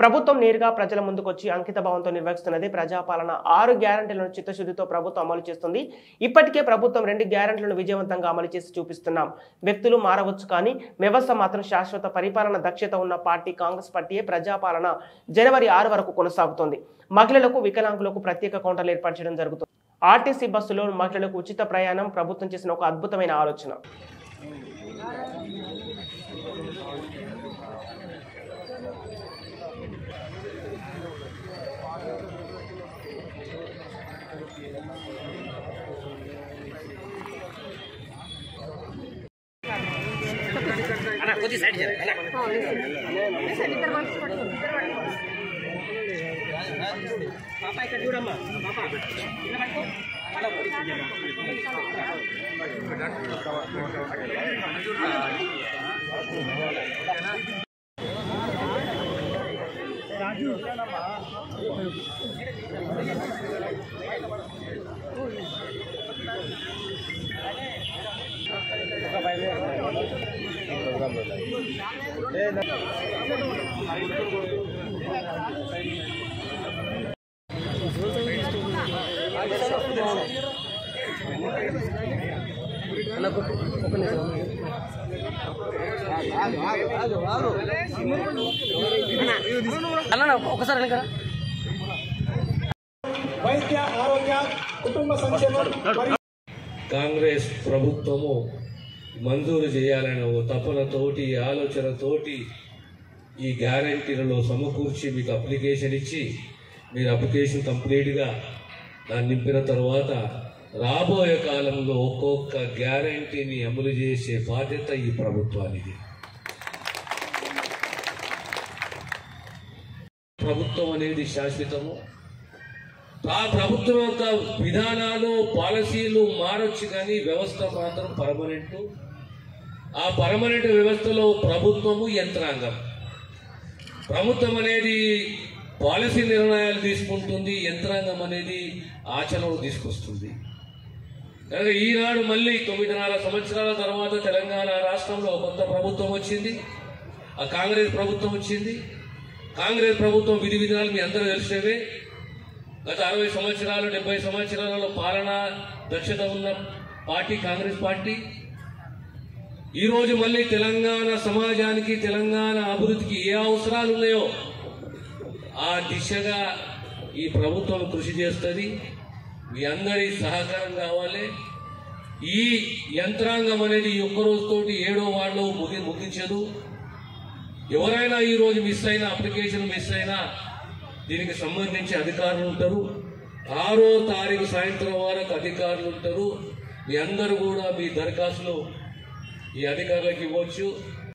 ప్రభుత్వం నేరుగా ప్రజల ముందుకొచ్చి అంకితభావంతో నిర్వహిస్తున్నది ప్రజాపాలన 6 గ్యారెంటీలను చిత్తశుద్ధితో ప్రభుత్వం అమలు చేస్తుంది. ఇప్పటికే ప్రభుత్వం 2 గ్యారెంటీలను విజయవంతంగా అమలు చేసి చూపిస్తున్నాం. వ్యక్తులు మారవచ్చు కానీ వ్యవస్థ మాత్రం శాశ్వత పరిపాలన దక్షత ఉన్న పార్టీ కాంగ్రెస్ పార్టీయే. ప్రజాపాలన జనవరి 6 వరకు కొనసాగుతుంది. మహిళలకు వికలాంగులకు ప్రత్యేక కౌంటర్లు ఏర్పాటు చేయడం జరుగుతుంది. ఆర్టీసీ బస్సులో మహిళలకు ఉచిత ప్రయాణం ప్రభుత్వం చేసిన ఒక అద్భుతమైన ఆలోచన. కాంగ్రెస్ ప్రభుత్వము మంజూరు చేయాలనే ఓ తపనతోటి ఆలోచనతోటి ఈ గ్యారంటీలలో సమకూర్చి మీకు అప్లికేషన్ ఇచ్చి మీరు అప్లికేషన్ కంప్లీట్గా దాన్ని నింపిన తర్వాత రాబోయే కాలంలో ఒక్కొక్క గ్యారంటీని అమలు చేసే బాధ్యత ఈ ప్రభుత్వానికి. ప్రభుత్వం అనేది శాశ్వతము. ఆ ప్రభుత్వం యొక్క విధానాలు పాలసీలు మారొచ్చు కానీ వ్యవస్థ మాత్రం పర్మనెంట్. ఆ పర్మనెంట్ వ్యవస్థలో ప్రభుత్వము యంత్రాంగం. ప్రభుత్వం అనేది పాలసీ నిర్ణయాలు తీసుకుంటుంది, యంత్రాంగం అనేది ఆచరణలు తీసుకొస్తుంది. కనుక ఈనాడు మళ్ళీ 9.5 సంవత్సరాల తర్వాత తెలంగాణ రాష్ట్రంలో కొత్త ప్రభుత్వం వచ్చింది. ఆ కాంగ్రెస్ ప్రభుత్వం వచ్చింది. కాంగ్రెస్ ప్రభుత్వం విధి విధానాలు మీ అందరూ తెలిసేవే. గత 60 సంవత్సరాలు 70 సంవత్సరాలలో పాలనా దక్షత ఉన్న పార్టీ కాంగ్రెస్ పార్టీ. ఈరోజు మళ్ళీ తెలంగాణ సమాజానికి తెలంగాణ అభివృద్ధికి ఏ అవసరాలు ఉన్నాయో ఆ దిశగా ఈ ప్రభుత్వం కృషి చేస్తుంది. మీ అందరి సహకారం కావాలి. ఈ యంత్రాంగం అనేది ఒక్క రోజుతోటి 7వ వార్డులో ముగించదు. ఎవరైనా ఈరోజు మిస్ అయినా అప్లికేషన్ మిస్ అయినా దీనికి సంబంధించి అధికారులు ఉంటారు. 6వ తారీఖు సాయంత్రం వరకు అధికారులు ఉంటారు. మీ అందరూ కూడా మీ దరఖాస్తులు ఈ అధికారులకు ఇవ్వచ్చు.